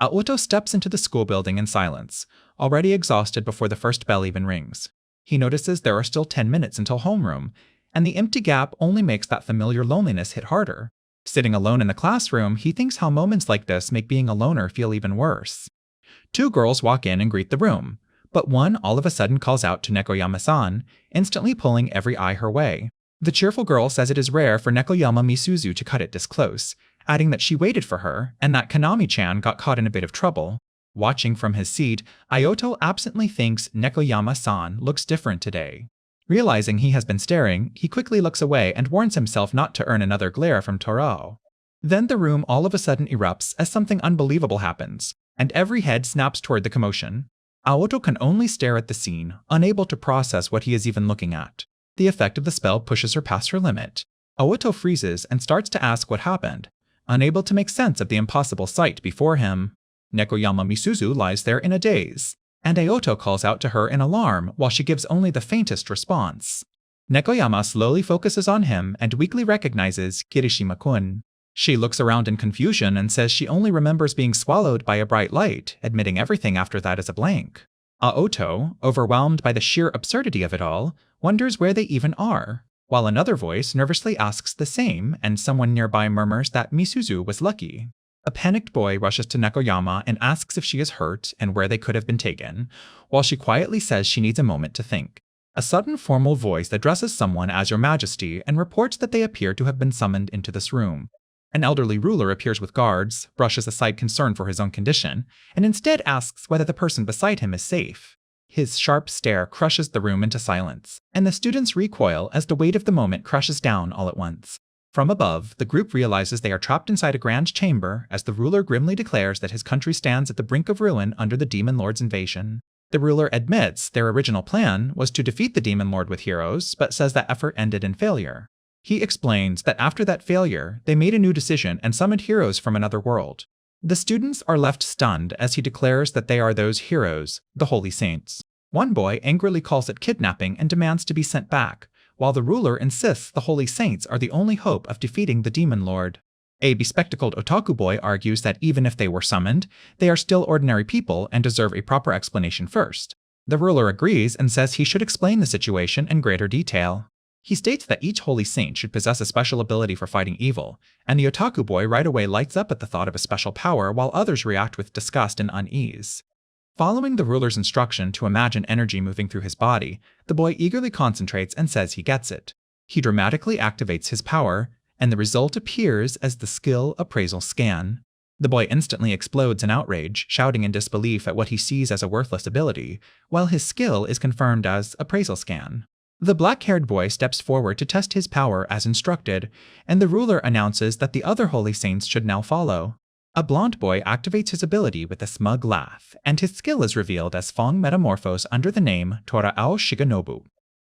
Aoto steps into the school building in silence, already exhausted before the first bell even rings. He notices there are still 10 minutes until homeroom, and the empty gap only makes that familiar loneliness hit harder. Sitting alone in the classroom, he thinks how moments like this make being a loner feel even worse. 2 girls walk in and greet the room, but one all of a sudden calls out to Nekoyama-san, instantly pulling every eye her way. The cheerful girl says it is rare for Nekoyama Misuzu to cut it this close, adding that she waited for her and that Kanami-chan got caught in a bit of trouble. Watching from his seat, Aoto absently thinks Nekoyama-san looks different today. Realizing he has been staring, he quickly looks away and warns himself not to earn another glare from Torao. Then the room all of a sudden erupts as something unbelievable happens, and every head snaps toward the commotion. Aoto can only stare at the scene, unable to process what he is even looking at. The effect of the spell pushes her past her limit. Aoto freezes and starts to ask what happened, unable to make sense of the impossible sight before him. Nekoyama Misuzu lies there in a daze, and Aoto calls out to her in alarm while she gives only the faintest response. Nekoyama slowly focuses on him and weakly recognizes Kirishima-kun. She looks around in confusion and says she only remembers being swallowed by a bright light, admitting everything after that is a blank. Aoto, overwhelmed by the sheer absurdity of it all, wonders where they even are, while another voice nervously asks the same and someone nearby murmurs that Misuzu was lucky. A panicked boy rushes to Nekoyama and asks if she is hurt and where they could have been taken, while she quietly says she needs a moment to think. A sudden formal voice addresses someone as Your Majesty and reports that they appear to have been summoned into this room. An elderly ruler appears with guards, brushes aside concern for his own condition, and instead asks whether the person beside him is safe. His sharp stare crushes the room into silence, and the students recoil as the weight of the moment crashes down all at once. From above, the group realizes they are trapped inside a grand chamber as the ruler grimly declares that his country stands at the brink of ruin under the Demon Lord's invasion. The ruler admits their original plan was to defeat the Demon Lord with heroes, but says that effort ended in failure. He explains that after that failure, they made a new decision and summoned heroes from another world. The students are left stunned as he declares that they are those heroes, the Holy Saints. One boy angrily calls it kidnapping and demands to be sent back, while the ruler insists the Holy Saints are the only hope of defeating the Demon Lord. A bespectacled otaku boy argues that even if they were summoned, they are still ordinary people and deserve a proper explanation first. The ruler agrees and says he should explain the situation in greater detail. He states that each holy saint should possess a special ability for fighting evil, and the otaku boy right away lights up at the thought of a special power while others react with disgust and unease. Following the ruler's instruction to imagine energy moving through his body, the boy eagerly concentrates and says he gets it. He dramatically activates his power, and the result appears as the skill appraisal scan. The boy instantly explodes in outrage, shouting in disbelief at what he sees as a worthless ability, while his skill is confirmed as appraisal scan. The black-haired boy steps forward to test his power as instructed, and the ruler announces that the other holy saints should now follow. A blonde boy activates his ability with a smug laugh, and his skill is revealed as Fong Metamorphose under the name Torao Shigenobu.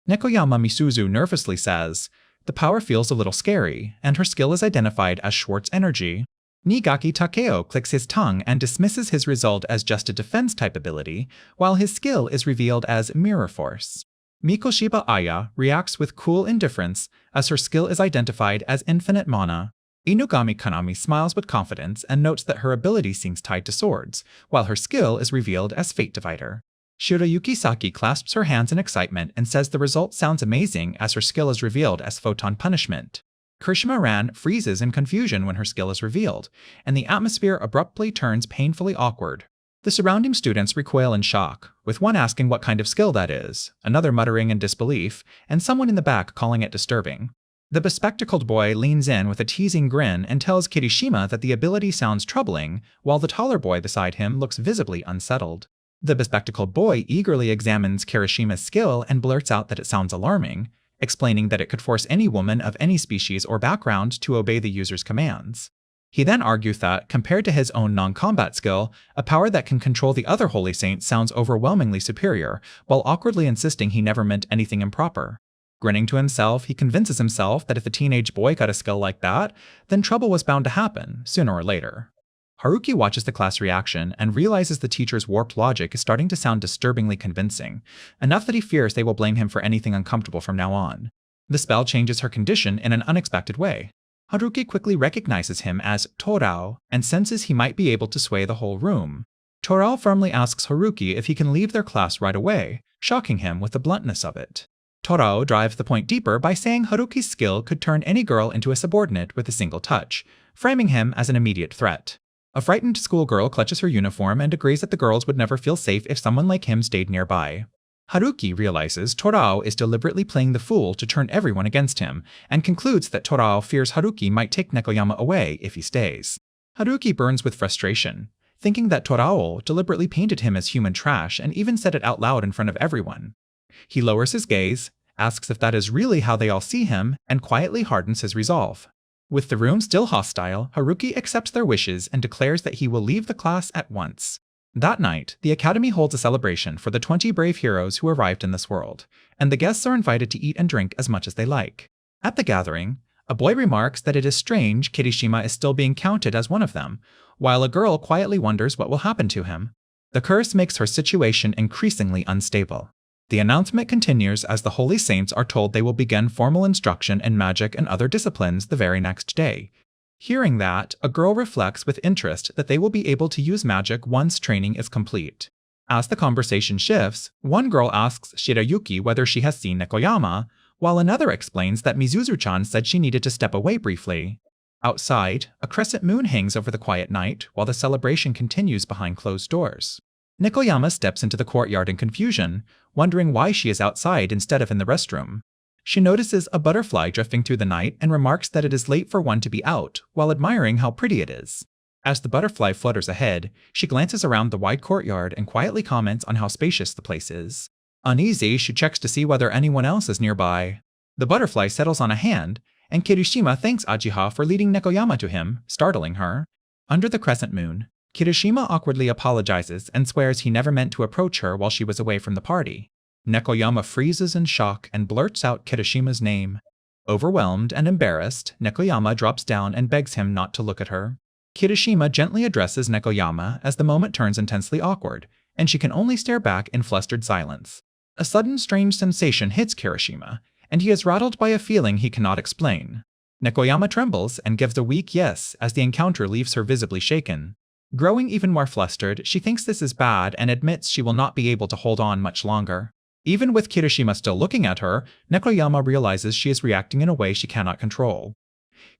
Nekoyama Misuzu nervously says, the power feels a little scary, and her skill is identified as Schwartz Energy. Nigaki Takeo clicks his tongue and dismisses his result as just a defense-type ability, while his skill is revealed as Mirror Force. Mikoshiba Aya reacts with cool indifference as her skill is identified as Infinite Mana. Inugami Kanami smiles with confidence and notes that her ability seems tied to swords, while her skill is revealed as Fate Divider. Shirayuki Saki clasps her hands in excitement and says the result sounds amazing as her skill is revealed as Photon Punishment. Kirishima Ran freezes in confusion when her skill is revealed, and the atmosphere abruptly turns painfully awkward. The surrounding students recoil in shock, with one asking what kind of skill that is, another muttering in disbelief, and someone in the back calling it disturbing. The bespectacled boy leans in with a teasing grin and tells Kirishima that the ability sounds troubling, while the taller boy beside him looks visibly unsettled. The bespectacled boy eagerly examines Kirishima's skill and blurts out that it sounds alarming, explaining that it could force any woman of any species or background to obey the user's commands. He then argues that, compared to his own non-combat skill, a power that can control the other holy saints sounds overwhelmingly superior, while awkwardly insisting he never meant anything improper. Grinning to himself, he convinces himself that if a teenage boy got a skill like that, then trouble was bound to happen, sooner or later. Haruki watches the class reaction and realizes the teacher's warped logic is starting to sound disturbingly convincing, enough that he fears they will blame him for anything uncomfortable from now on. The spell changes her condition in an unexpected way. Haruki quickly recognizes him as Torao and senses he might be able to sway the whole room. Torao firmly asks Haruki if he can leave their class right away, shocking him with the bluntness of it. Torao drives the point deeper by saying Haruki's skill could turn any girl into a subordinate with a single touch, framing him as an immediate threat. A frightened schoolgirl clutches her uniform and agrees that the girls would never feel safe if someone like him stayed nearby. Haruki realizes Torao is deliberately playing the fool to turn everyone against him, and concludes that Torao fears Haruki might take Nekoyama away if he stays. Haruki burns with frustration, thinking that Torao deliberately painted him as human trash and even said it out loud in front of everyone. He lowers his gaze, asks if that is really how they all see him, and quietly hardens his resolve. With the room still hostile, Haruki accepts their wishes and declares that he will leave the class at once. That night, the Academy holds a celebration for the 20 brave heroes who arrived in this world, and the guests are invited to eat and drink as much as they like. At the gathering, a boy remarks that it is strange Kirishima is still being counted as one of them, while a girl quietly wonders what will happen to him. The curse makes her situation increasingly unstable. The announcement continues as the Holy Saints are told they will begin formal instruction in magic and other disciplines the very next day. Hearing that, a girl reflects with interest that they will be able to use magic once training is complete. As the conversation shifts, one girl asks Shirayuki whether she has seen Nekoyama, while another explains that Mizuzu-chan said she needed to step away briefly. Outside, a crescent moon hangs over the quiet night while the celebration continues behind closed doors. Nekoyama steps into the courtyard in confusion, wondering why she is outside instead of in the restroom. She notices a butterfly drifting through the night and remarks that it is late for one to be out, while admiring how pretty it is. As the butterfly flutters ahead, she glances around the wide courtyard and quietly comments on how spacious the place is. Uneasy, she checks to see whether anyone else is nearby. The butterfly settles on a hand, and Kirishima thanks Ajiha for leading Nekoyama to him, startling her. Under the crescent moon, Kirishima awkwardly apologizes and swears he never meant to approach her while she was away from the party. Nekoyama freezes in shock and blurts out Kirishima's name. Overwhelmed and embarrassed, Nekoyama drops down and begs him not to look at her. Kirishima gently addresses Nekoyama as the moment turns intensely awkward, and she can only stare back in flustered silence. A sudden strange sensation hits Kirishima, and he is rattled by a feeling he cannot explain. Nekoyama trembles and gives a weak yes as the encounter leaves her visibly shaken. Growing even more flustered, she thinks this is bad and admits she will not be able to hold on much longer. Even with Kirishima still looking at her, Nekoyama realizes she is reacting in a way she cannot control.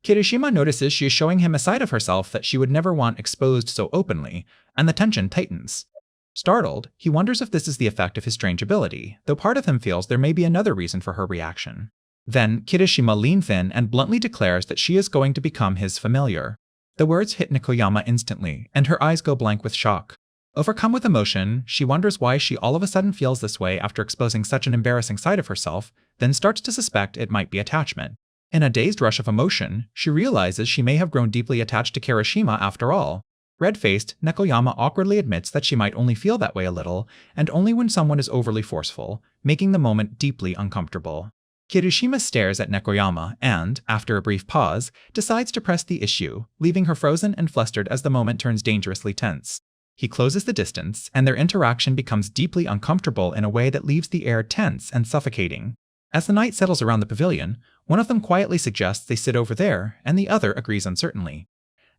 Kirishima notices she is showing him a side of herself that she would never want exposed so openly, and the tension tightens. Startled, he wonders if this is the effect of his strange ability, though part of him feels there may be another reason for her reaction. Then, Kirishima leans in and bluntly declares that she is going to become his familiar. The words hit Nekoyama instantly, and her eyes go blank with shock. Overcome with emotion, she wonders why she all of a sudden feels this way after exposing such an embarrassing side of herself, then starts to suspect it might be attachment. In a dazed rush of emotion, she realizes she may have grown deeply attached to Kirishima after all. Red-faced, Nekoyama awkwardly admits that she might only feel that way a little, and only when someone is overly forceful, making the moment deeply uncomfortable. Kirishima stares at Nekoyama and, after a brief pause, decides to press the issue, leaving her frozen and flustered as the moment turns dangerously tense. He closes the distance, and their interaction becomes deeply uncomfortable in a way that leaves the air tense and suffocating. As the night settles around the pavilion, one of them quietly suggests they sit over there, and the other agrees uncertainly.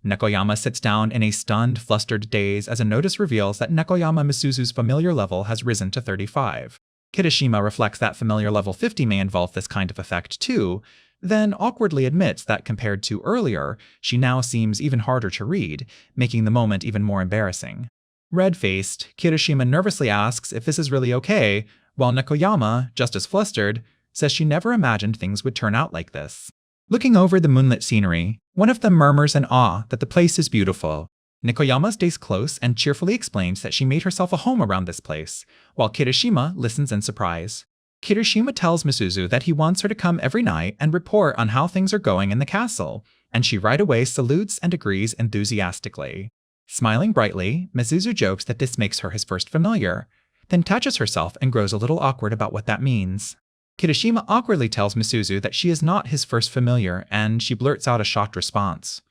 Nekoyama sits down in a stunned, flustered daze as a notice reveals that Nekoyama Misuzu's familiar level has risen to 35. Kirishima reflects that familiar level 50 may involve this kind of effect too, then awkwardly admits that compared to earlier, she now seems even harder to read, making the moment even more embarrassing. Red-faced, Kirishima nervously asks if this is really okay, while Nekoyama, just as flustered, says she never imagined things would turn out like this. Looking over the moonlit scenery, one of them murmurs in awe that the place is beautiful. Nekoyama stays close and cheerfully explains that she made herself a home around this place, while Kirishima listens in surprise. Kirishima tells Misuzu that he wants her to come every night and report on how things are going in the castle, and she right away salutes and agrees enthusiastically. Smiling brightly, Misuzu jokes that this makes her his first familiar, then touches herself and grows a little awkward about what that means. Kirishima awkwardly tells Misuzu that she is not his first familiar, and she blurts out a shocked response.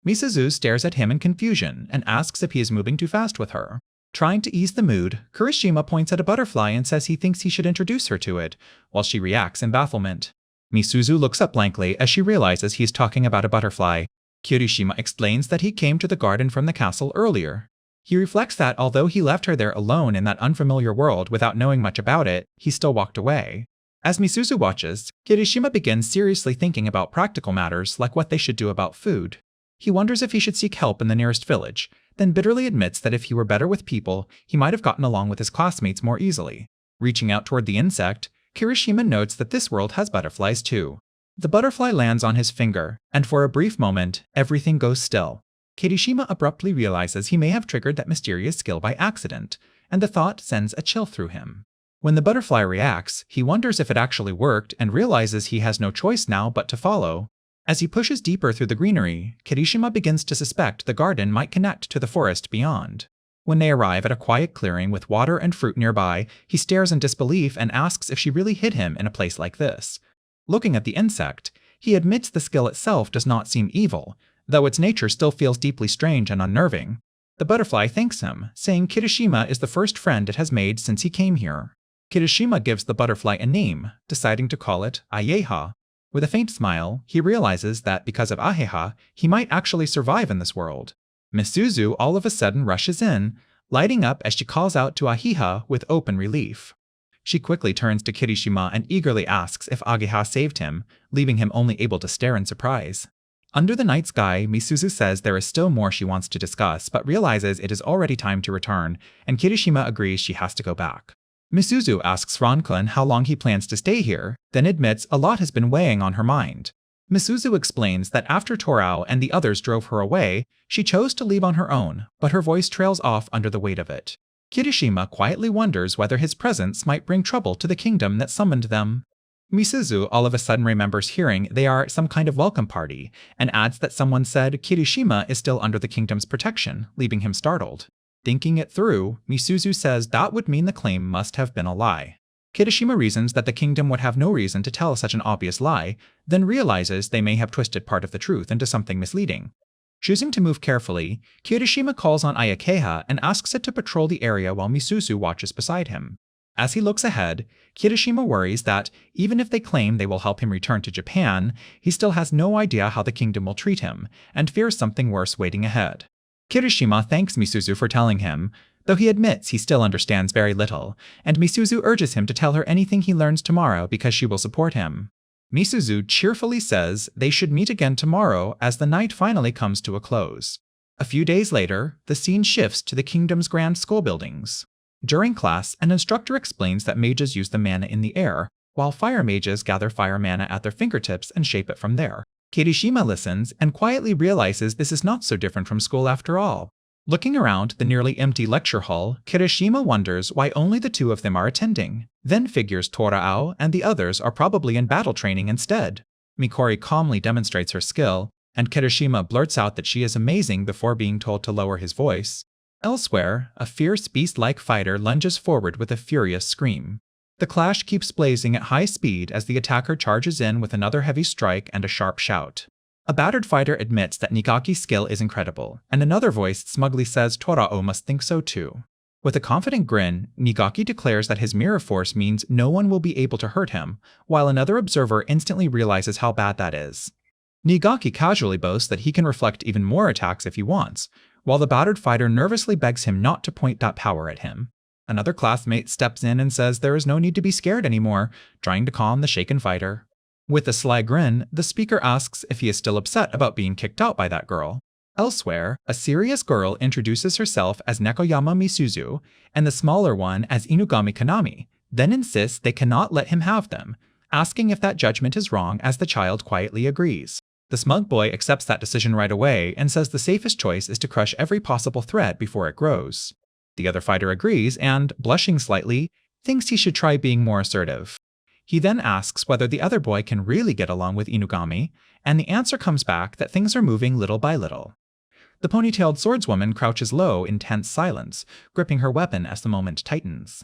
Misuzu stares at him in confusion and asks if he is moving too fast with her. Trying to ease the mood, Kirishima points at a butterfly and says he thinks he should introduce her to it, while she reacts in bafflement. Misuzu looks up blankly as she realizes he's talking about a butterfly. Kirishima explains that he came to the garden from the castle earlier. He reflects that although he left her there alone in that unfamiliar world without knowing much about it, he still walked away. As Misuzu watches, Kirishima begins seriously thinking about practical matters like what they should do about food. He wonders if he should seek help in the nearest village, then bitterly admits that if he were better with people, he might have gotten along with his classmates more easily. Reaching out toward the insect, Kirishima notes that this world has butterflies too. The butterfly lands on his finger, and for a brief moment, everything goes still. Kirishima abruptly realizes he may have triggered that mysterious skill by accident, and the thought sends a chill through him. When the butterfly reacts, he wonders if it actually worked and realizes he has no choice now but to follow. As he pushes deeper through the greenery, Kirishima begins to suspect the garden might connect to the forest beyond. When they arrive at a quiet clearing with water and fruit nearby, he stares in disbelief and asks if she really hid him in a place like this. Looking at the insect, he admits the skill itself does not seem evil, though its nature still feels deeply strange and unnerving. The butterfly thanks him, saying Kirishima is the first friend it has made since he came here. Kirishima gives the butterfly a name, deciding to call it Ayeha. With a faint smile, he realizes that because of Aheha, he might actually survive in this world. Misuzu all of a sudden rushes in, lighting up as she calls out to Ahiha with open relief. She quickly turns to Kirishima and eagerly asks if Ageha saved him, leaving him only able to stare in surprise. Under the night sky, Misuzu says there is still more she wants to discuss, but realizes it is already time to return, and Kirishima agrees she has to go back. Misuzu asks Ronklin how long he plans to stay here, then admits a lot has been weighing on her mind. Misuzu explains that after Torao and the others drove her away, she chose to leave on her own, but her voice trails off under the weight of it. Kirishima quietly wonders whether his presence might bring trouble to the kingdom that summoned them. Misuzu all of a sudden remembers hearing they are some kind of welcome party, and adds that someone said Kirishima is still under the kingdom's protection, leaving him startled. Thinking it through, Misuzu says that would mean the claim must have been a lie. Kirishima reasons that the kingdom would have no reason to tell such an obvious lie, then realizes they may have twisted part of the truth into something misleading. Choosing to move carefully, Kirishima calls on Ayakeha and asks it to patrol the area while Misuzu watches beside him. As he looks ahead, Kirishima worries that, even if they claim they will help him return to Japan, he still has no idea how the kingdom will treat him, and fears something worse waiting ahead. Kirishima thanks Misuzu for telling him, though he admits he still understands very little, and Misuzu urges him to tell her anything he learns tomorrow because she will support him. Misuzu cheerfully says they should meet again tomorrow as the night finally comes to a close. A few days later, the scene shifts to the kingdom's grand school buildings. During class, an instructor explains that mages use the mana in the air, while fire mages gather fire mana at their fingertips and shape it from there. Kirishima listens and quietly realizes this is not so different from school after all. Looking around the nearly empty lecture hall, Kirishima wonders why only the two of them are attending, then figures Torao and the others are probably in battle training instead. Mikori calmly demonstrates her skill, and Kirishima blurts out that she is amazing before being told to lower his voice. Elsewhere, a fierce beast-like fighter lunges forward with a furious scream. The clash keeps blazing at high speed as the attacker charges in with another heavy strike and a sharp shout. A battered fighter admits that Nigaki's skill is incredible, and another voice smugly says Torao must think so too. With a confident grin, Nigaki declares that his mirror force means no one will be able to hurt him, while another observer instantly realizes how bad that is. Nigaki casually boasts that he can reflect even more attacks if he wants, while the battered fighter nervously begs him not to point that power at him. Another classmate steps in and says there is no need to be scared anymore, trying to calm the shaken fighter. With a sly grin, the speaker asks if he is still upset about being kicked out by that girl. Elsewhere, a serious girl introduces herself as Nekoyama Misuzu, and the smaller one as Inugami Kanami, then insists they cannot let him have them, asking if that judgment is wrong as the child quietly agrees. The smug boy accepts that decision right away and says the safest choice is to crush every possible threat before it grows. The other fighter agrees and, blushing slightly, thinks he should try being more assertive. He then asks whether the other boy can really get along with Inugami, and the answer comes back that things are moving little by little. The ponytailed swordswoman crouches low in tense silence, gripping her weapon as the moment tightens.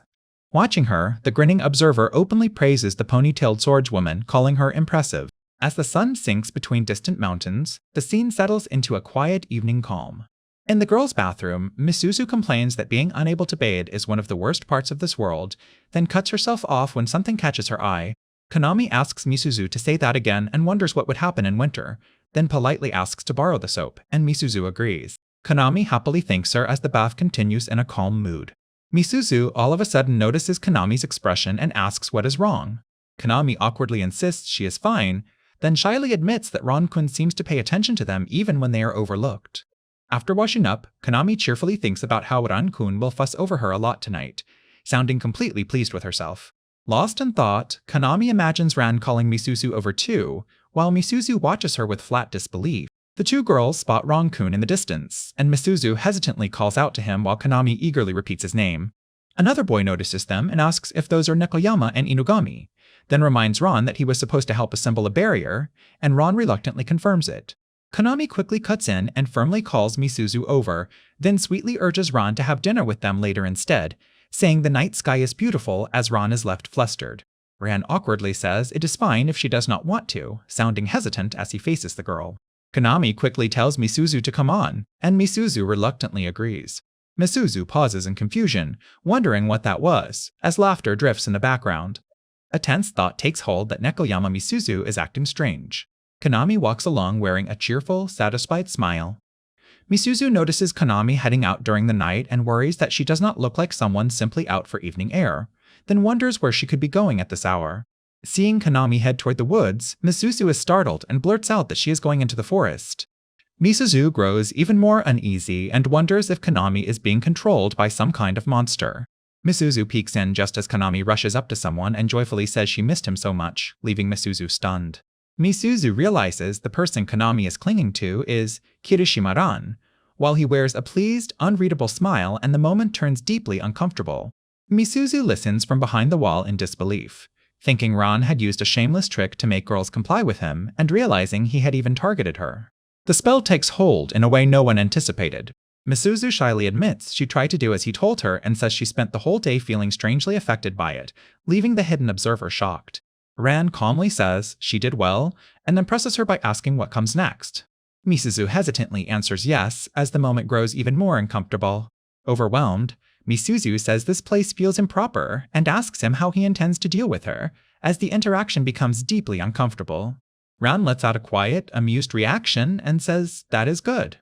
Watching her, the grinning observer openly praises the ponytailed swordswoman, calling her impressive. As the sun sinks between distant mountains, the scene settles into a quiet evening calm. In the girls' bathroom, Misuzu complains that being unable to bathe is one of the worst parts of this world, then cuts herself off when something catches her eye, Konami asks Misuzu to say that again and wonders what would happen in winter, then politely asks to borrow the soap, and Misuzu agrees. Konami happily thanks her as the bath continues in a calm mood. Misuzu all of a sudden notices Konami's expression and asks what is wrong. Konami awkwardly insists she is fine, then shyly admits that Ron-kun seems to pay attention to them even when they are overlooked. After washing up, Konami cheerfully thinks about how Ron-kun will fuss over her a lot tonight, sounding completely pleased with herself. Lost in thought, Konami imagines Ran calling Misuzu over too, while Misuzu watches her with flat disbelief. The two girls spot Ron-kun in the distance, and Misuzu hesitantly calls out to him while Konami eagerly repeats his name. Another boy notices them and asks if those are Nekoyama and Inugami, then reminds Ron that he was supposed to help assemble a barrier, and Ron reluctantly confirms it. Konami quickly cuts in and firmly calls Misuzu over, then sweetly urges Ron to have dinner with them later instead, saying the night sky is beautiful as Ron is left flustered. Ran awkwardly says it is fine if she does not want to, sounding hesitant as he faces the girl. Konami quickly tells Misuzu to come on, and Misuzu reluctantly agrees. Misuzu pauses in confusion, wondering what that was, as laughter drifts in the background. A tense thought takes hold that Nekoyama Misuzu is acting strange. Konami walks along wearing a cheerful, satisfied smile. Misuzu notices Konami heading out during the night and worries that she does not look like someone simply out for evening air, then wonders where she could be going at this hour. Seeing Konami head toward the woods, Misuzu is startled and blurts out that she is going into the forest. Misuzu grows even more uneasy and wonders if Konami is being controlled by some kind of monster. Misuzu peeks in just as Konami rushes up to someone and joyfully says she missed him so much, leaving Misuzu stunned. Misuzu realizes the person Konami is clinging to is Kirishima-ran, while he wears a pleased, unreadable smile and the moment turns deeply uncomfortable. Misuzu listens from behind the wall in disbelief, thinking Ran had used a shameless trick to make girls comply with him and realizing he had even targeted her. The spell takes hold in a way no one anticipated. Misuzu shyly admits she tried to do as he told her and says she spent the whole day feeling strangely affected by it, leaving the hidden observer shocked. Ran calmly says she did well, and then presses her by asking what comes next. Misuzu hesitantly answers yes, as the moment grows even more uncomfortable. Overwhelmed, Misuzu says this place feels improper and asks him how he intends to deal with her, as the interaction becomes deeply uncomfortable. Ran lets out a quiet, amused reaction and says that is good.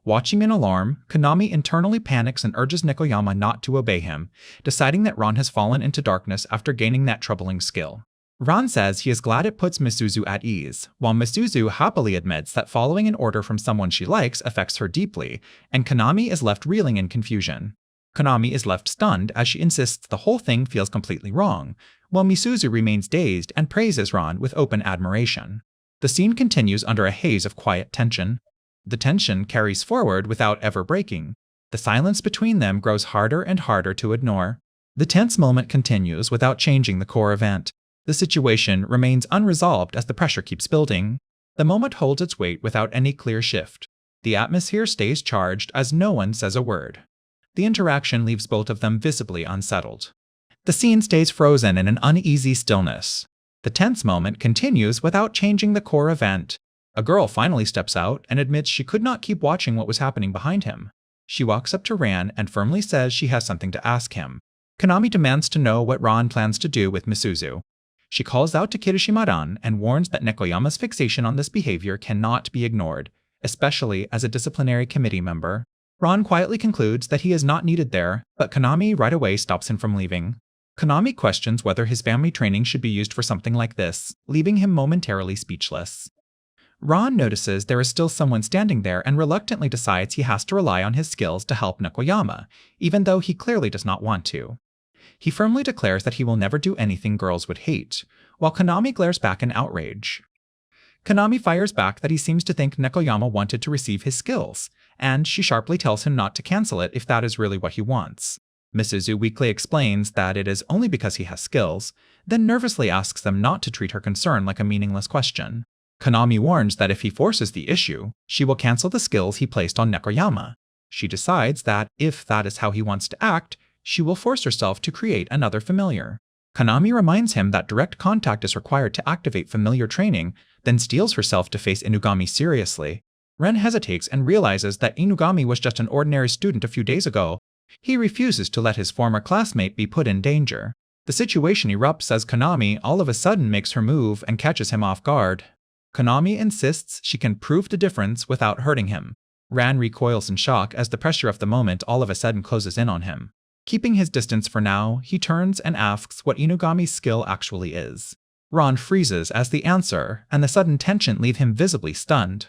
Watching in alarm, Konami internally panics and urges Nekoyama not to obey him, deciding that Ran has fallen into darkness after gaining that troubling skill. Ran says he is glad it puts Misuzu at ease, while Misuzu happily admits that following an order from someone she likes affects her deeply, and Konami is left reeling in confusion. Konami is left stunned as she insists the whole thing feels completely wrong, while Misuzu remains dazed and praises Ran with open admiration. The scene continues under a haze of quiet tension. The tension carries forward without ever breaking. The silence between them grows harder and harder to ignore. The tense moment continues without changing the core event. The situation remains unresolved as the pressure keeps building. The moment holds its weight without any clear shift. The atmosphere stays charged as no one says a word. The interaction leaves both of them visibly unsettled. The scene stays frozen in an uneasy stillness. The tense moment continues without changing the core event. A girl finally steps out and admits she could not keep watching what was happening behind him. She walks up to Ran and firmly says she has something to ask him. Konami demands to know what Ran plans to do with Misuzu. She calls out to Kirishima-ran and warns that Nekoyama's fixation on this behavior cannot be ignored, especially as a disciplinary committee member. Ran quietly concludes that he is not needed there, but Konami right away stops him from leaving. Konami questions whether his family training should be used for something like this, leaving him momentarily speechless. Ran notices there is still someone standing there and reluctantly decides he has to rely on his skills to help Nekoyama, even though he clearly does not want to. He firmly declares that he will never do anything girls would hate, while Konami glares back in outrage. Konami fires back that he seems to think Nekoyama wanted to receive his skills, and she sharply tells him not to cancel it if that is really what he wants. Misuzu weakly explains that it is only because he has skills, then nervously asks them not to treat her concern like a meaningless question. Konami warns that if he forces the issue, she will cancel the skills he placed on Nekoyama. She decides that if that is how he wants to act, she will force herself to create another familiar. Konami reminds him that direct contact is required to activate familiar training, then steels herself to face Inugami seriously. Ren hesitates and realizes that Inugami was just an ordinary student a few days ago. He refuses to let his former classmate be put in danger. The situation erupts as Konami all of a sudden makes her move and catches him off guard. Konami insists she can prove the difference without hurting him. Ran recoils in shock as the pressure of the moment all of a sudden closes in on him. Keeping his distance for now, he turns and asks what Inugami's skill actually is. Ron freezes as the answer, and the sudden tension leave him visibly stunned.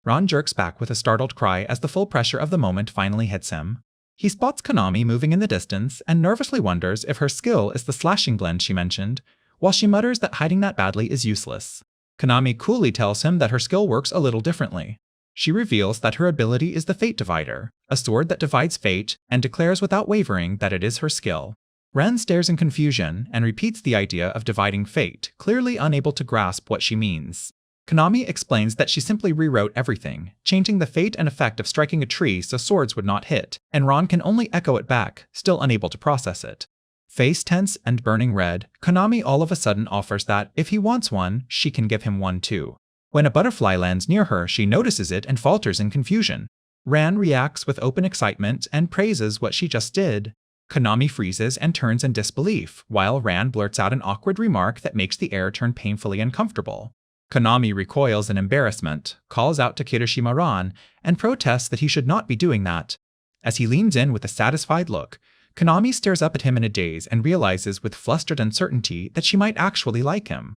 Ron jerks back with a startled cry as the full pressure of the moment finally hits him. He spots Konami moving in the distance and nervously wonders if her skill is the slashing blend she mentioned, while she mutters that hiding that badly is useless. Konami coolly tells him that her skill works a little differently. She reveals that her ability is the Fate Divider, a sword that divides fate, and declares without wavering that it is her skill. Ren stares in confusion and repeats the idea of dividing fate, clearly unable to grasp what she means. Konami explains that she simply rewrote everything, changing the fate and effect of striking a tree so swords would not hit, and Ron can only echo it back, still unable to process it. Face tense and burning red, Konami all of a sudden offers that, if he wants one, she can give him one too. When a butterfly lands near her, she notices it and falters in confusion. Ran reacts with open excitement and praises what she just did. Konami freezes and turns in disbelief, while Ran blurts out an awkward remark that makes the air turn painfully uncomfortable. Konami recoils in embarrassment, calls out to Kirishima Ran, and protests that he should not be doing that. As he leans in with a satisfied look, Konami stares up at him in a daze and realizes with flustered uncertainty that she might actually like him.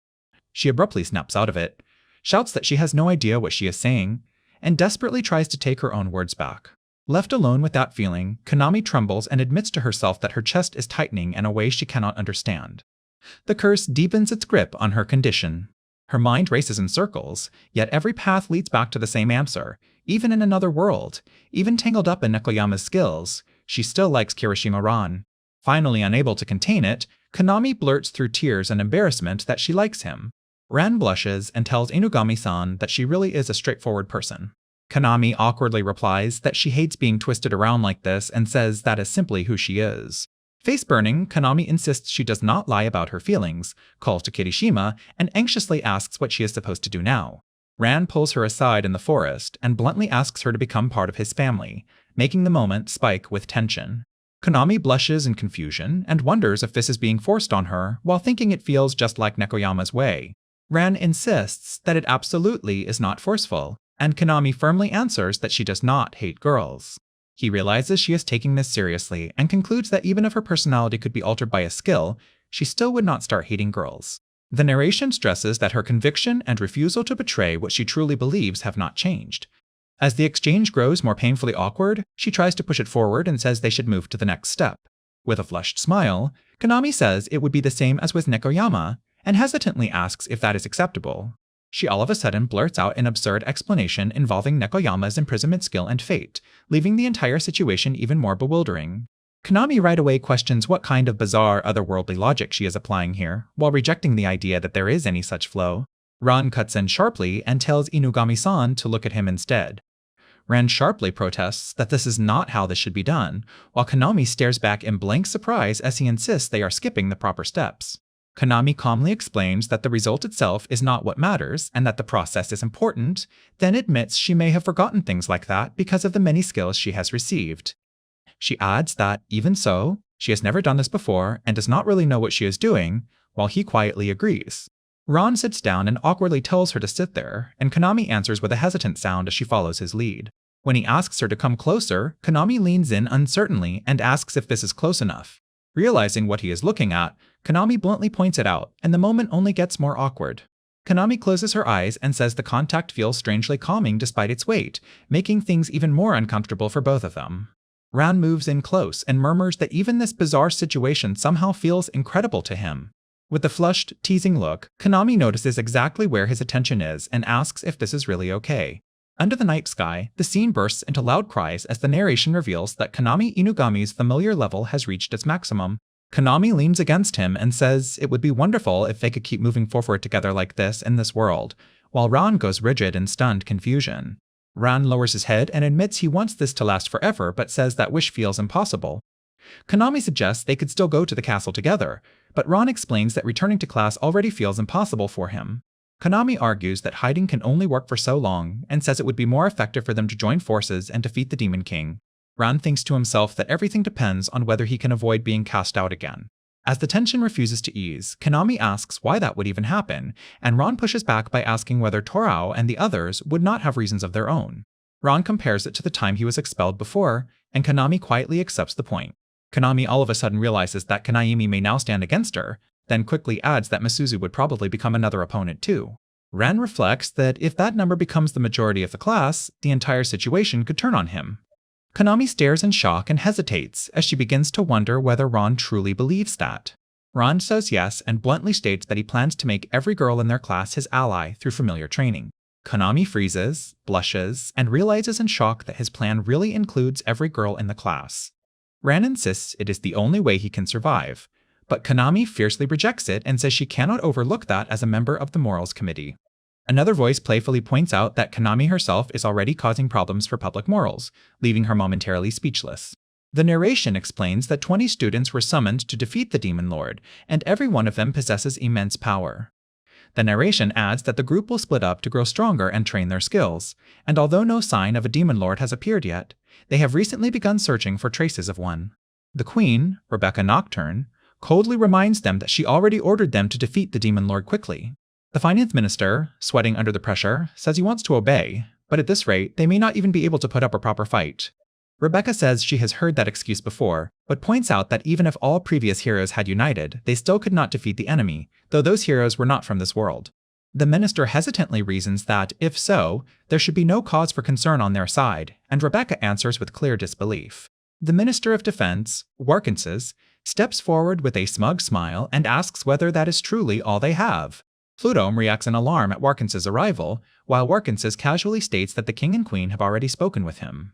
She abruptly snaps out of it, shouts that she has no idea what she is saying, and desperately tries to take her own words back. Left alone with that feeling, Konami trembles and admits to herself that her chest is tightening in a way she cannot understand. The curse deepens its grip on her condition. Her mind races in circles, yet every path leads back to the same answer. Even in another world, even tangled up in Nekoyama's skills, she still likes Kirishima Ran. Finally unable to contain it, Konami blurts through tears and embarrassment that she likes him. Ran blushes and tells Inugami-san that she really is a straightforward person. Konami awkwardly replies that she hates being twisted around like this and says that is simply who she is. Face-burning, Konami insists she does not lie about her feelings, calls to Kirishima, and anxiously asks what she is supposed to do now. Ran pulls her aside in the forest and bluntly asks her to become part of his family, making the moment spike with tension. Konami blushes in confusion and wonders if this is being forced on her, while thinking it feels just like Nekoyama's way. Ran insists that it absolutely is not forceful, and Konami firmly answers that she does not hate girls. He realizes she is taking this seriously and concludes that even if her personality could be altered by a skill, she still would not start hating girls. The narration stresses that her conviction and refusal to betray what she truly believes have not changed. As the exchange grows more painfully awkward, she tries to push it forward and says they should move to the next step. With a flushed smile, Konami says it would be the same as with Nekoyama, and hesitantly asks if that is acceptable. She all of a sudden blurts out an absurd explanation involving Nekoyama's imprisonment skill and fate, leaving the entire situation even more bewildering. Konami right away questions what kind of bizarre otherworldly logic she is applying here, while rejecting the idea that there is any such flow. Ran cuts in sharply and tells Inugami-san to look at him instead. Ran sharply protests that this is not how this should be done, while Konami stares back in blank surprise as he insists they are skipping the proper steps. Konami calmly explains that the result itself is not what matters and that the process is important, then admits she may have forgotten things like that because of the many skills she has received. She adds that, even so, she has never done this before and does not really know what she is doing, while he quietly agrees. Ran sits down and awkwardly tells her to sit there, and Konami answers with a hesitant sound as she follows his lead. When he asks her to come closer, Konami leans in uncertainly and asks if this is close enough. Realizing what he is looking at, Konami bluntly points it out, and the moment only gets more awkward. Konami closes her eyes and says the contact feels strangely calming despite its weight, making things even more uncomfortable for both of them. Ran moves in close and murmurs that even this bizarre situation somehow feels incredible to him. With a flushed, teasing look, Konami notices exactly where his attention is and asks if this is really okay. Under the night sky, the scene bursts into loud cries as the narration reveals that Konami Inugami's familiar level has reached its maximum. Konami leans against him and says it would be wonderful if they could keep moving forward together like this in this world, while Ran goes rigid in stunned confusion. Ran lowers his head and admits he wants this to last forever but says that wish feels impossible. Konami suggests they could still go to the castle together, but Ran explains that returning to class already feels impossible for him. Konami argues that hiding can only work for so long and says it would be more effective for them to join forces and defeat the Demon King. Ran thinks to himself that everything depends on whether he can avoid being cast out again. As the tension refuses to ease, Konami asks why that would even happen, and Ron pushes back by asking whether Torao and the others would not have reasons of their own. Ron compares it to the time he was expelled before, and Konami quietly accepts the point. Konami all of a sudden realizes that Kanaimi may now stand against her, then quickly adds that Misuzu would probably become another opponent too. Ren reflects that if that number becomes the majority of the class, the entire situation could turn on him. Konami stares in shock and hesitates as she begins to wonder whether Ron truly believes that. Ron says yes and bluntly states that he plans to make every girl in their class his ally through familiar training. Konami freezes, blushes, and realizes in shock that his plan really includes every girl in the class. Ran insists it is the only way he can survive, but Konami fiercely rejects it and says she cannot overlook that as a member of the Morals Committee. Another voice playfully points out that Konami herself is already causing problems for public morals, leaving her momentarily speechless. The narration explains that 20 students were summoned to defeat the Demon Lord, and every one of them possesses immense power. The narration adds that the group will split up to grow stronger and train their skills, and although no sign of a Demon Lord has appeared yet, they have recently begun searching for traces of one. The Queen, Rebecca Nocturne, coldly reminds them that she already ordered them to defeat the Demon Lord quickly. The finance minister, sweating under the pressure, says he wants to obey, but at this rate, they may not even be able to put up a proper fight. Rebecca says she has heard that excuse before, but points out that even if all previous heroes had united, they still could not defeat the enemy, though those heroes were not from this world. The minister hesitantly reasons that, if so, there should be no cause for concern on their side, and Rebecca answers with clear disbelief. The Minister of Defense, Warkenses, steps forward with a smug smile and asks whether that is truly all they have. Plutome reacts in alarm at Warkenses' arrival, while Warkenses casually states that the king and queen have already spoken with him.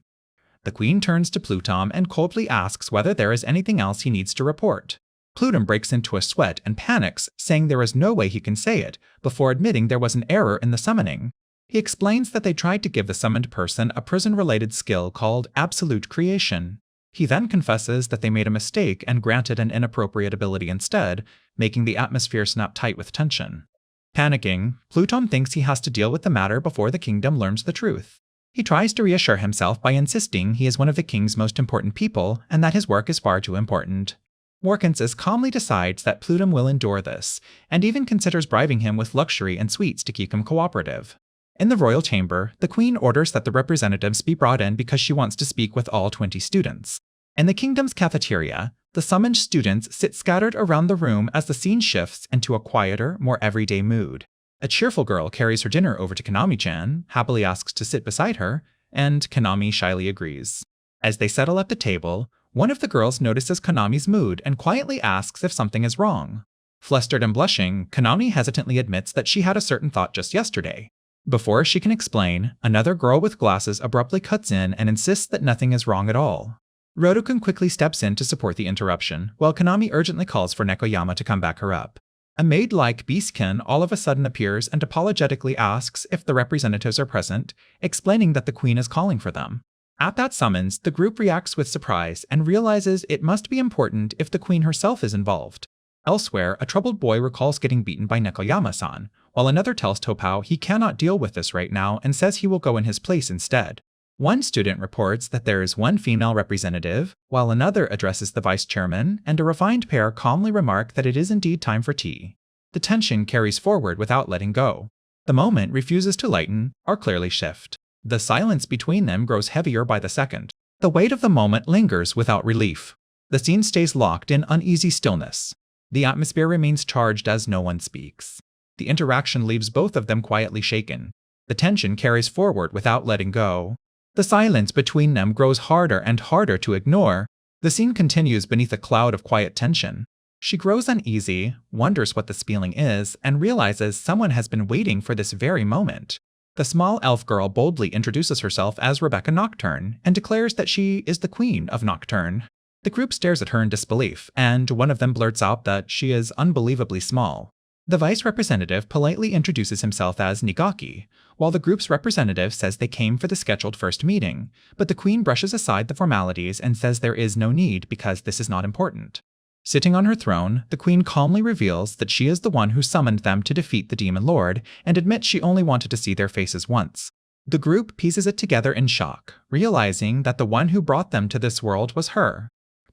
The queen turns to Plutome and coldly asks whether there is anything else he needs to report. Plutome breaks into a sweat and panics, saying there is no way he can say it, before admitting there was an error in the summoning. He explains that they tried to give the summoned person a prison-related skill called Absolute Creation. He then confesses that they made a mistake and granted an inappropriate ability instead, making the atmosphere snap tight with tension. Panicking, Plutome thinks he has to deal with the matter before the kingdom learns the truth. He tries to reassure himself by insisting he is one of the king's most important people and that his work is far too important. Warkenses calmly decides that Plutome will endure this, and even considers bribing him with luxury and sweets to keep him cooperative. In the royal chamber, the queen orders that the representatives be brought in because she wants to speak with all 20 students. In the kingdom's cafeteria, the summoned students sit scattered around the room as the scene shifts into a quieter, more everyday mood. A cheerful girl carries her dinner over to Konami-chan, happily asks to sit beside her, and Konami shyly agrees. As they settle at the table, one of the girls notices Konami's mood and quietly asks if something is wrong. Flustered and blushing, Konami hesitantly admits that she had a certain thought just yesterday. Before she can explain, another girl with glasses abruptly cuts in and insists that nothing is wrong at all. Rodokun quickly steps in to support the interruption, while Konami urgently calls for Nekoyama to come back her up. A maid-like Beastkin all of a sudden appears and apologetically asks if the representatives are present, explaining that the queen is calling for them. At that summons, the group reacts with surprise and realizes it must be important if the queen herself is involved. Elsewhere, a troubled boy recalls getting beaten by Nekoyama-san, while another tells Topao he cannot deal with this right now and says he will go in his place instead. One student reports that there is one female representative, while another addresses the vice chairman, and a refined pair calmly remark that it is indeed time for tea. The tension carries forward without letting go. The moment refuses to lighten or clearly shift. The silence between them grows heavier by the second. The weight of the moment lingers without relief. The scene stays locked in uneasy stillness. The atmosphere remains charged as no one speaks. The interaction leaves both of them quietly shaken. The tension carries forward without letting go. The silence between them grows harder and harder to ignore. The scene continues beneath a cloud of quiet tension. She grows uneasy, wonders what this feeling is, and realizes someone has been waiting for this very moment. The small elf girl boldly introduces herself as Rebecca Nocturne and declares that she is the queen of Nocturne. The group stares at her in disbelief, and one of them blurts out that she is unbelievably small. The vice representative politely introduces himself as Nigaki, while the group's representative says they came for the scheduled first meeting, but the queen brushes aside the formalities and says there is no need because this is not important. Sitting on her throne, the queen calmly reveals that she is the one who summoned them to defeat the Demon Lord and admits she only wanted to see their faces once. The group pieces it together in shock, realizing that the one who brought them to this world was her.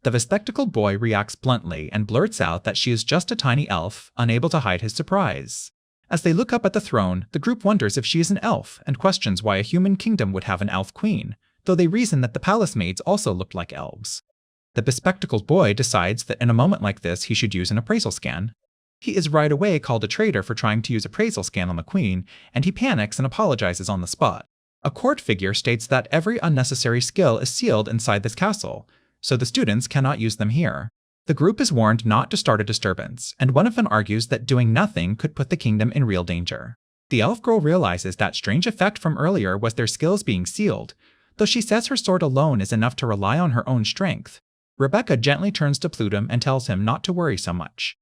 The bespectacled boy reacts bluntly and blurts out that she is just a tiny elf, unable to hide his surprise. As they look up at the throne, the group wonders if she is an elf and questions why a human kingdom would have an elf queen, though they reason that the palace maids also looked like elves. The bespectacled boy decides that in a moment like this he should use an appraisal scan. He is right away called a traitor for trying to use appraisal scan on the queen, and he panics and apologizes on the spot. A court figure states that every unnecessary skill is sealed inside this castle, so the students cannot use them here. The group is warned not to start a disturbance, and one of them argues that doing nothing could put the kingdom in real danger. The elf girl realizes that strange effect from earlier was their skills being sealed, though she says her sword alone is enough to rely on her own strength. Rebecca gently turns to Plutum and tells him not to worry so much.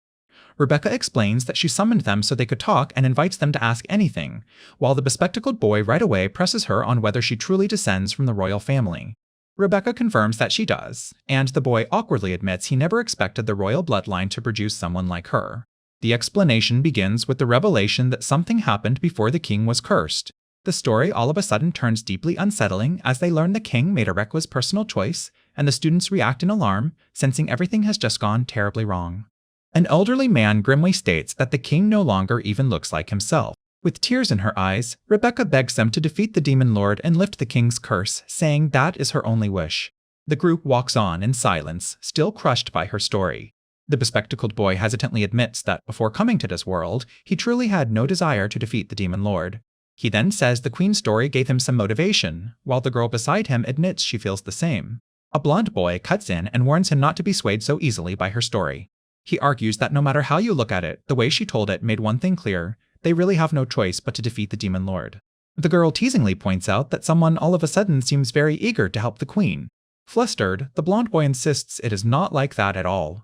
Rebecca explains that she summoned them so they could talk and invites them to ask anything, while the bespectacled boy right away presses her on whether she truly descends from the royal family. Rebecca confirms that she does, and the boy awkwardly admits he never expected the royal bloodline to produce someone like her. The explanation begins with the revelation that something happened before the king was cursed. The story all of a sudden turns deeply unsettling as they learn the king made a reckless personal choice, and the students react in alarm, sensing everything has just gone terribly wrong. An elderly man grimly states that the king no longer even looks like himself. With tears in her eyes, Rebecca begs them to defeat the demon lord and lift the king's curse, saying that is her only wish. The group walks on in silence, still crushed by her story. The bespectacled boy hesitantly admits that before coming to this world, he truly had no desire to defeat the demon lord. He then says the queen's story gave him some motivation, while the girl beside him admits she feels the same. A blonde boy cuts in and warns him not to be swayed so easily by her story. He argues that no matter how you look at it, the way she told it made one thing clear: they really have no choice but to defeat the demon lord. The girl teasingly points out that someone all of a sudden seems very eager to help the queen. Flustered, the blonde boy insists it is not like that at all.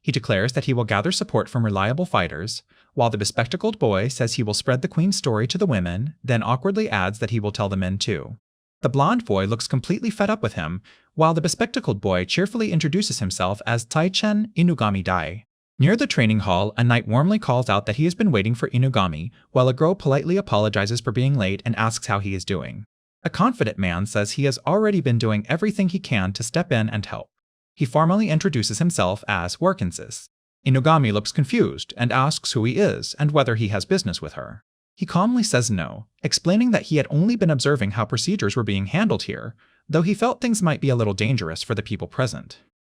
He declares that he will gather support from reliable fighters, while the bespectacled boy says he will spread the queen's story to the women, then awkwardly adds that he will tell the men too. The blonde boy looks completely fed up with him, while the bespectacled boy cheerfully introduces himself as Taichen Inugami Dai. Near the training hall, a knight warmly calls out that he has been waiting for Inugami, while a girl politely apologizes for being late and asks how he is doing. A confident man says he has already been doing everything he can to step in and help. He formally introduces himself as Workensis. Inugami looks confused and asks who he is and whether he has business with her. He calmly says no, explaining that he had only been observing how procedures were being handled here, though he felt things might be a little dangerous for the people present.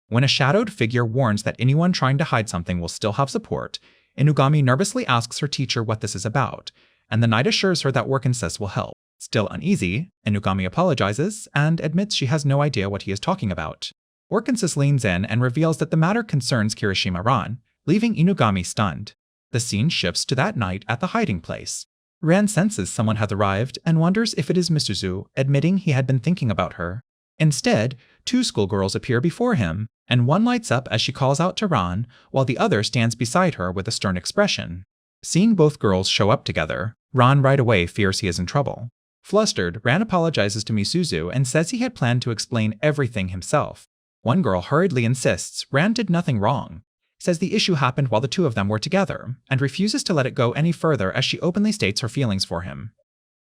When a shadowed figure warns that anyone trying to hide something will still have support, Inugami nervously asks her teacher what this is about, and the knight assures her that Workensis will help. Still uneasy, Inugami apologizes and admits she has no idea what he is talking about. Workensis leans in and reveals that the matter concerns Kirishima-ran, leaving Inugami stunned. The scene shifts to that night at the hiding place. Ran senses someone has arrived and wonders if it is Misuzu, admitting he had been thinking about her. Instead, two schoolgirls appear before him, and one lights up as she calls out to Ran, while the other stands beside her with a stern expression. Seeing both girls show up together, Ran right away fears he is in trouble. Flustered, Ran apologizes to Misuzu and says he had planned to explain everything himself. One girl hurriedly insists Ran did nothing wrong, says the issue happened while the two of them were together, and refuses to let it go any further as she openly states her feelings for him.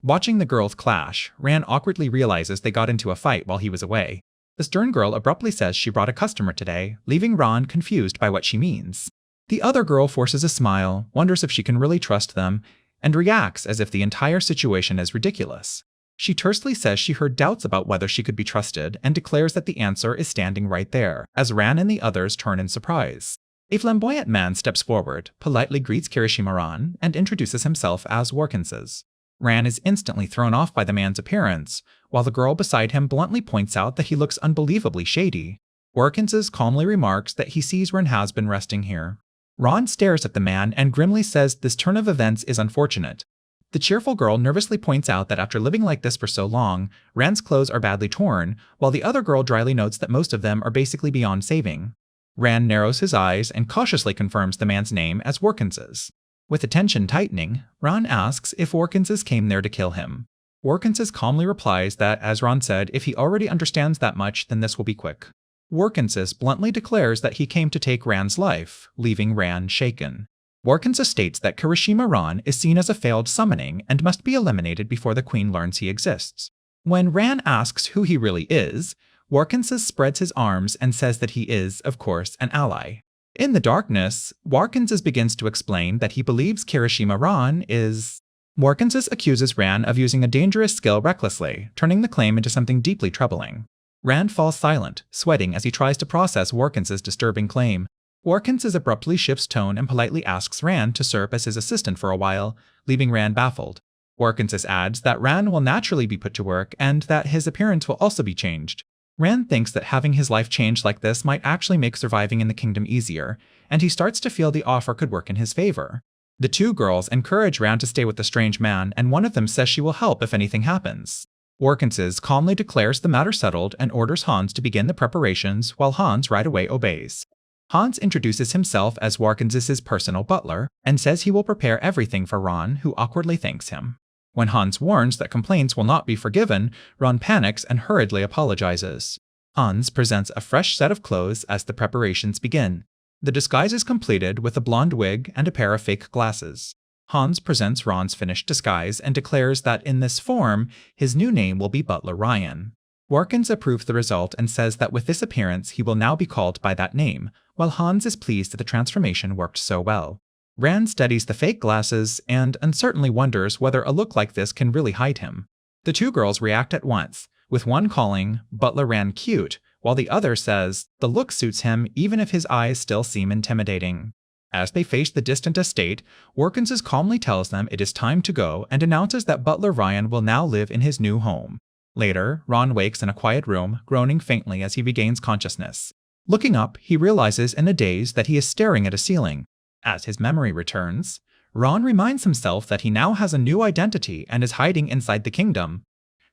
Watching the girls clash, Ran awkwardly realizes they got into a fight while he was away. The stern girl abruptly says she brought a customer today, leaving Ran confused by what she means. The other girl forces a smile, wonders if she can really trust them, and reacts as if the entire situation is ridiculous. She tersely says she heard doubts about whether she could be trusted and declares that the answer is standing right there, as Ran and the others turn in surprise. A flamboyant man steps forward, politely greets Kirishima-ran, and introduces himself as Workensis. Ran is instantly thrown off by the man's appearance, while the girl beside him bluntly points out that he looks unbelievably shady. Workensis calmly remarks that he sees Ran has been resting here. Ran stares at the man and grimly says this turn of events is unfortunate. The cheerful girl nervously points out that after living like this for so long, Ran's clothes are badly torn, while the other girl dryly notes that most of them are basically beyond saving. Ran narrows his eyes and cautiously confirms the man's name as Workensis. With the tension tightening, Ran asks if Workensis came there to kill him. Workensis calmly replies that, as Ran said, if he already understands that much, then this will be quick. Workensis bluntly declares that he came to take Ran's life, leaving Ran shaken. Workensis states that Kirishima-ran is seen as a failed summoning and must be eliminated before the queen learns he exists. When Ran asks who he really is, Warkensis spreads his arms and says that he is, of course, an ally. In the darkness, Warkensis begins to explain that he believes Kirishima Ran is... Warkensis accuses Ran of using a dangerous skill recklessly, turning the claim into something deeply troubling. Ran falls silent, sweating as he tries to process Warkensis' disturbing claim. Warkensis abruptly shifts tone and politely asks Ran to serve as his assistant for a while, leaving Ran baffled. Warkensis adds that Ran will naturally be put to work and that his appearance will also be changed. Ran thinks that having his life changed like this might actually make surviving in the kingdom easier, and he starts to feel the offer could work in his favor. The two girls encourage Ran to stay with the strange man, and one of them says she will help if anything happens. Warkensis calmly declares the matter settled and orders Hans to begin the preparations, while Hans right away obeys. Hans introduces himself as Warkensis' personal butler, and says he will prepare everything for Ran, who awkwardly thanks him. When Hans warns that complaints will not be forgiven, Ran panics and hurriedly apologizes. Hans presents a fresh set of clothes as the preparations begin. The disguise is completed with a blonde wig and a pair of fake glasses. Hans presents Ran's finished disguise and declares that in this form, his new name will be Butler Ryan. Warkens approves the result and says that with this appearance he will now be called by that name, while Hans is pleased that the transformation worked so well. Ran studies the fake glasses and uncertainly wonders whether a look like this can really hide him. The two girls react at once, with one calling Butler Ran cute, while the other says the look suits him even if his eyes still seem intimidating. As they face the distant estate, Warkens calmly tells them it is time to go and announces that Butler Ryan will now live in his new home. Later, Ran wakes in a quiet room, groaning faintly as he regains consciousness. Looking up, he realizes in a daze that he is staring at a ceiling. As his memory returns, Ran reminds himself that he now has a new identity and is hiding inside the kingdom.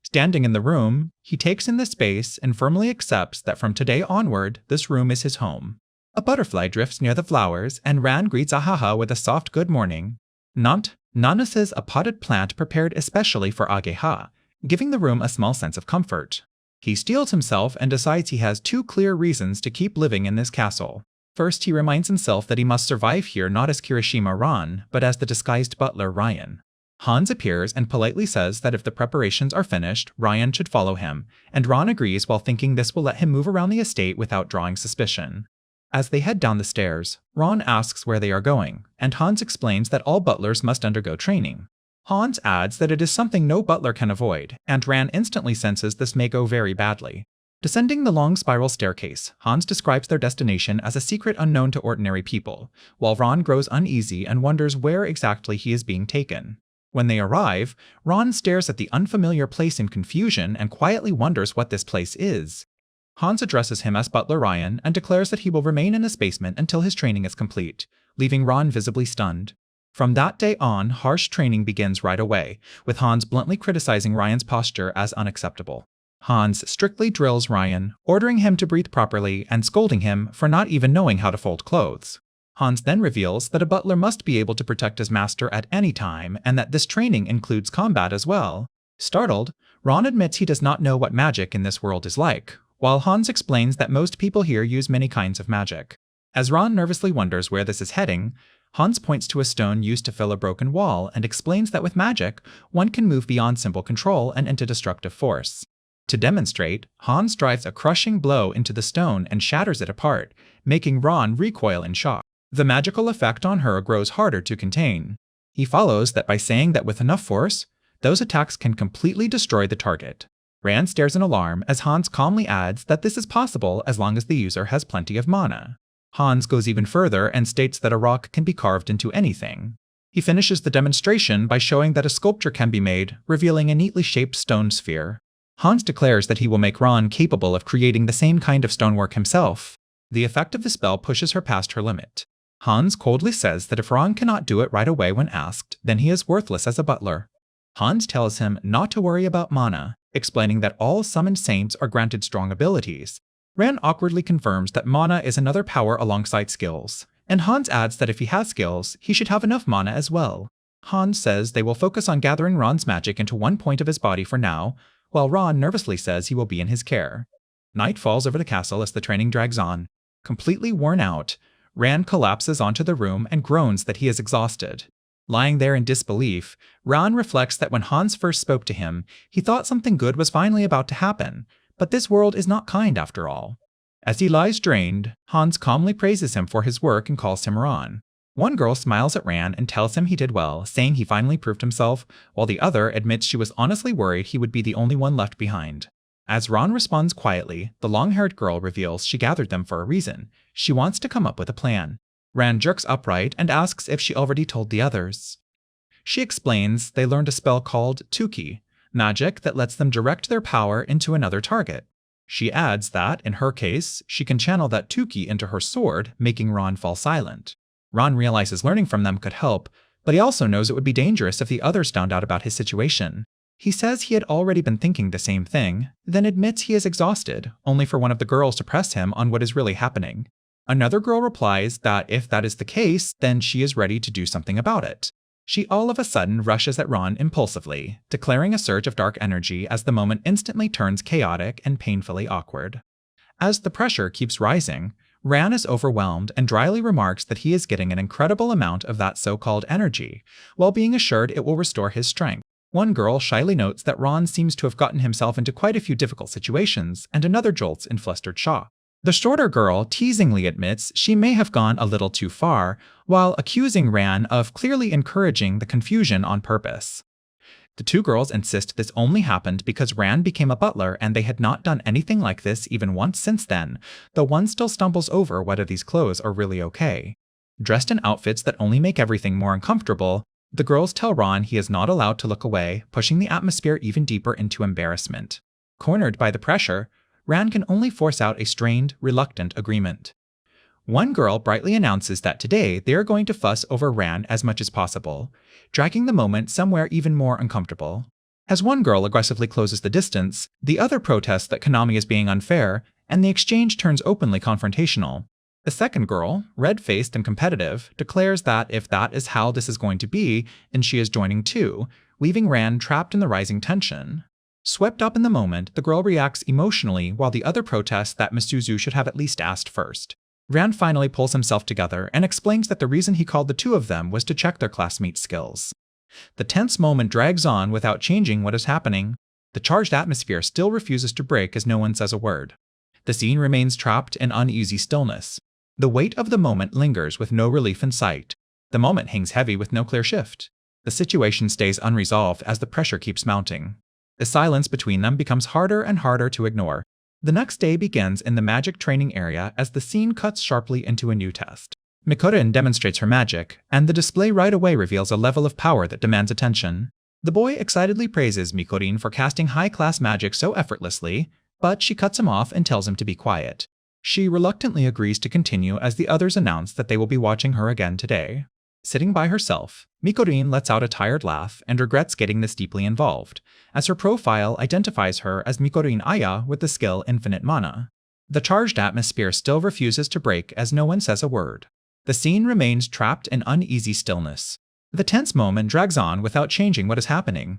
Standing in the room, he takes in the space and firmly accepts that from today onward, this room is his home. A butterfly drifts near the flowers, and Ran greets Ahaha with a soft good morning. Nana says a potted plant prepared especially for Ageha, giving the room a small sense of comfort. He steels himself and decides he has two clear reasons to keep living in this castle. First, he reminds himself that he must survive here not as Kirishima Ran, but as the disguised butler Ryan. Hans appears and politely says that if the preparations are finished, Ryan should follow him, and Ran agrees while thinking this will let him move around the estate without drawing suspicion. As they head down the stairs, Ran asks where they are going, and Hans explains that all butlers must undergo training. Hans adds that it is something no butler can avoid, and Ran instantly senses this may go very badly. Descending the long spiral staircase, Hans describes their destination as a secret unknown to ordinary people, while Ran grows uneasy and wonders where exactly he is being taken. When they arrive, Ran stares at the unfamiliar place in confusion and quietly wonders what this place is. Hans addresses him as Butler Ryan and declares that he will remain in his basement until his training is complete, leaving Ran visibly stunned. From that day on, harsh training begins right away, with Hans bluntly criticizing Ryan's posture as unacceptable. Hans strictly drills Ryan, ordering him to breathe properly and scolding him for not even knowing how to fold clothes. Hans then reveals that a butler must be able to protect his master at any time and that this training includes combat as well. Startled, Ran admits he does not know what magic in this world is like, while Hans explains that most people here use many kinds of magic. As Ran nervously wonders where this is heading, Hans points to a stone used to fill a broken wall and explains that with magic, one can move beyond simple control and into destructive force. To demonstrate, Hans drives a crushing blow into the stone and shatters it apart, making Ran recoil in shock. The magical effect on her grows harder to contain. He follows that by saying that with enough force, those attacks can completely destroy the target. Ran stares in alarm as Hans calmly adds that this is possible as long as the user has plenty of mana. Hans goes even further and states that a rock can be carved into anything. He finishes the demonstration by showing that a sculpture can be made, revealing a neatly shaped stone sphere. Hans declares that he will make Ran capable of creating the same kind of stonework himself. The effect of the spell pushes her past her limit. Hans coldly says that if Ran cannot do it right away when asked, then he is worthless as a butler. Hans tells him not to worry about mana, explaining that all summoned saints are granted strong abilities. Ran awkwardly confirms that mana is another power alongside skills, and Hans adds that if he has skills, he should have enough mana as well. Hans says they will focus on gathering Ran's magic into one point of his body for now, while Ran nervously says he will be in his care. Night falls over the castle as the training drags on. Completely worn out, Ran collapses onto the room and groans that he is exhausted. Lying there in disbelief, Ran reflects that when Hans first spoke to him, he thought something good was finally about to happen, But this world is not kind after all. As he lies drained, Hans calmly praises him for his work and calls him Ron. One girl smiles at Ran and tells him he did well, saying he finally proved himself, while the other admits she was honestly worried he would be the only one left behind. As Ron responds quietly, the long-haired girl reveals she gathered them for a reason. She wants to come up with a plan. Ran jerks upright and asks if she already told the others. She explains they learned a spell called Tuki, magic that lets them direct their power into another target. She adds that, in her case, she can channel that Tuki into her sword, making Ron fall silent. Ron realizes learning from them could help, but he also knows it would be dangerous if the others found out about his situation. He says he had already been thinking the same thing, then admits he is exhausted, only for one of the girls to press him on what is really happening. Another girl replies that if that is the case, then she is ready to do something about it. She all of a sudden rushes at Ron impulsively, declaring a surge of dark energy as the moment instantly turns chaotic and painfully awkward. As the pressure keeps rising, Ran is overwhelmed and dryly remarks that he is getting an incredible amount of that so-called energy, while being assured it will restore his strength. One girl shyly notes that Ron seems to have gotten himself into quite a few difficult situations, and another jolts in flustered Shaw. The shorter girl teasingly admits she may have gone a little too far, while accusing Ran of clearly encouraging the confusion on purpose. The two girls insist this only happened because Ran became a butler and they had not done anything like this even once since then, though one still stumbles over whether these clothes are really okay. Dressed in outfits that only make everything more uncomfortable, the girls tell Ron he is not allowed to look away, pushing the atmosphere even deeper into embarrassment. Cornered by the pressure, Ran can only force out a strained, reluctant agreement. One girl brightly announces that today they are going to fuss over Ran as much as possible, dragging the moment somewhere even more uncomfortable. As one girl aggressively closes the distance, the other protests that Konami is being unfair, and the exchange turns openly confrontational. The second girl, red-faced and competitive, declares that if that is how this is going to be, then she is joining too, leaving Ran trapped in the rising tension. Swept up in the moment, the girl reacts emotionally while the other protests that Misuzu should have at least asked first. Ran finally pulls himself together and explains that the reason he called the two of them was to check their classmates' skills. The tense moment drags on without changing what is happening. The charged atmosphere still refuses to break as no one says a word. The scene remains trapped in uneasy stillness. The weight of the moment lingers with no relief in sight. The moment hangs heavy with no clear shift. The situation stays unresolved as the pressure keeps mounting. The silence between them becomes harder and harder to ignore. The next day begins in the magic training area as the scene cuts sharply into a new test. Mikorin demonstrates her magic, and the display right away reveals a level of power that demands attention. The boy excitedly praises Mikorin for casting high-class magic so effortlessly, but she cuts him off and tells him to be quiet. She reluctantly agrees to continue as the others announce that they will be watching her again today. Sitting by herself, Mikorin lets out a tired laugh and regrets getting this deeply involved, as her profile identifies her as Mikorin Aya with the skill Infinite Mana. The charged atmosphere still refuses to break as no one says a word. The scene remains trapped in uneasy stillness. The tense moment drags on without changing what is happening.